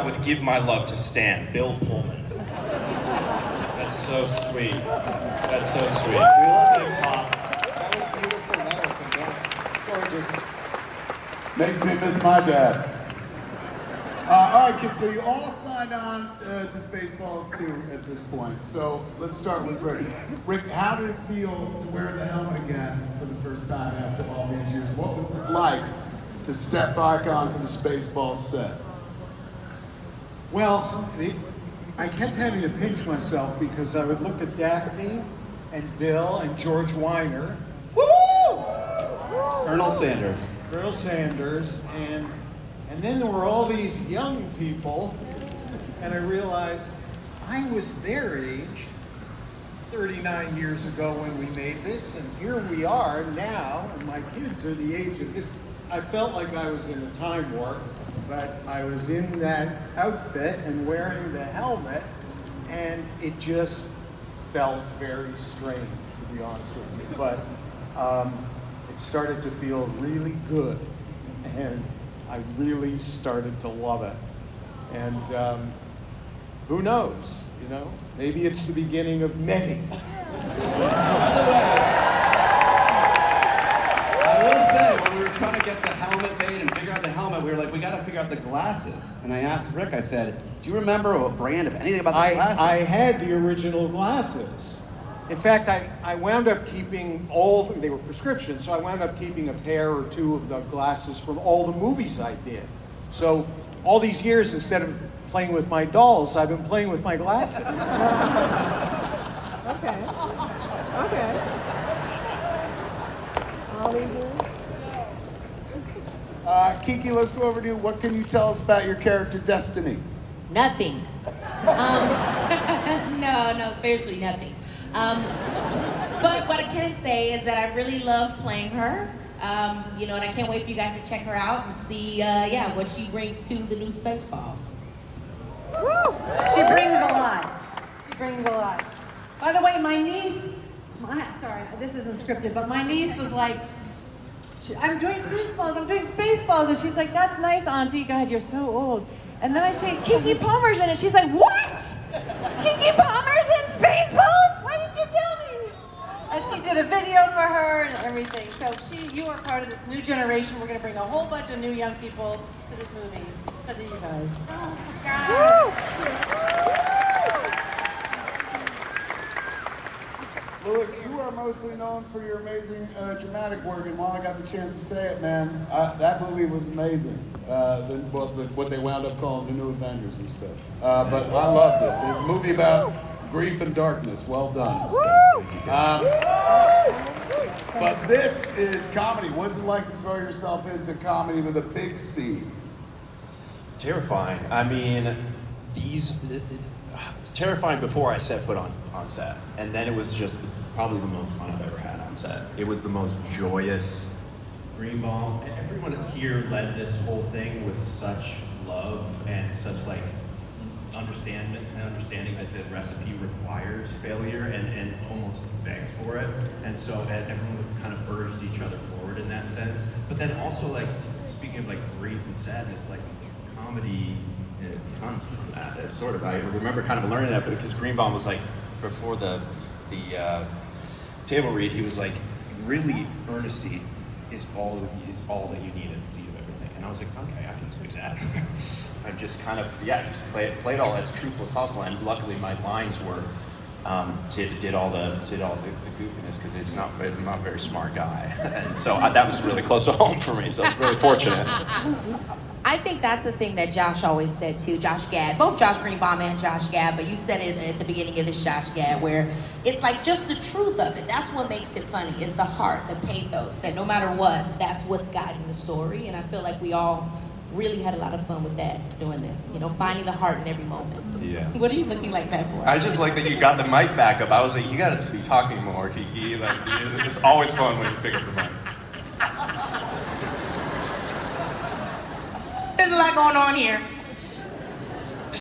with "Give My Love to Stan," Bill Pullman. That's so sweet. That's so sweet. We love you, Pop. That was beautiful. That opened up. Gorgeous. Makes me miss my dad. All right, kids, so you all signed on to Spaceballs 2 at this point. So let's start with Rick. Rick, how did it feel to wear the helmet again for the first time after all these years? What was it like to step back onto the Spaceballs set? Well, I kept having to pinch myself because I would look at Daphne and Bill and George Weiner, Colonel Sanders. Colonel Sanders, and then there were all these young people, and I realized I was their age 39 years ago when we made this, and here we are now, and my kids are the age of this. I felt like I was in a time warp, but I was in that outfit and wearing the helmet, and it just felt very strange, to be honest with you. But it started to feel really good, and I really started to love it. And who knows, you know? Maybe it's the beginning of many. I will say, when we were trying to get the helmet made and figure out the helmet, we were like, we got to figure out the glasses. And I asked Rick, I said, do you remember what brand, if anything, about the glasses? I had the original glasses. In fact, I wound up keeping they were prescriptions, so I wound up keeping a pair or two of the glasses from all the movies I did. So all these years, instead of playing with my dolls, I've been playing with my glasses. Okay. All these years? Kiki, let's go over to you. What can you tell us about your character, Destiny? Nothing. No, seriously, nothing. But what I can say is that I really loved playing her. And I can't wait for you guys to check her out and see, what she brings to the new Spaceballs. Woo! She brings a lot. She brings a lot. By the way, my niece, sorry, this isn't scripted, but my niece was like, I'm doing Spaceballs, and she's like, that's nice, Auntie. God, you're so old. And then I say, Kiki Palmer's in it. She's like, what? Kiki Palmer's in Spaceballs? Why didn't you tell me? And she did a video for her and everything. So you are part of this new generation. We're going to bring a whole bunch of new young people to this movie because of you guys. Oh, my God. Louis, you are mostly known for your amazing dramatic work, and while I got the chance to say it, man, that movie was amazing. What they wound up calling the New Avengers and stuff. But I loved it. It's a movie about grief and darkness. Well done and stuff. But this is comedy. What's it like to throw yourself into comedy with a big C? Terrifying. I mean, it's terrifying before I set foot on set. And then it was just probably the most fun I've ever had on set. It was the most joyous. Greenbaum, everyone here led this whole thing with such love and such understanding that the recipe requires failure and almost begs for it. And so everyone kind of urged each other forward in that sense. But then also speaking of grief and sadness, comedy comes from that. It's sort of, I remember kind of learning that because Greenbaum was before the table read, he was really earnesty is all that you need at the seed of everything. And I was like, okay, I can do that. I've just kind of, just played all as truthful as possible. And luckily my lines were, did all the goofiness because I'm not a very smart guy. And so that was really close to home for me. So I was really fortunate. I think that's the thing that Josh always said too, Josh Gad, both Josh Greenbaum and Josh Gad, but you said it at the beginning of this, Josh Gad, where it's just the truth of it. That's what makes it funny, is the heart, the pathos, that no matter what, that's what's guiding the story. And I feel like we all really had a lot of fun with that, doing this, finding the heart in every moment. Yeah. What are you looking like that for? I just like that you got the mic back up. I was like, you got to be talking more, Kiki. It's always fun when you pick up the mic. There's a lot going on here.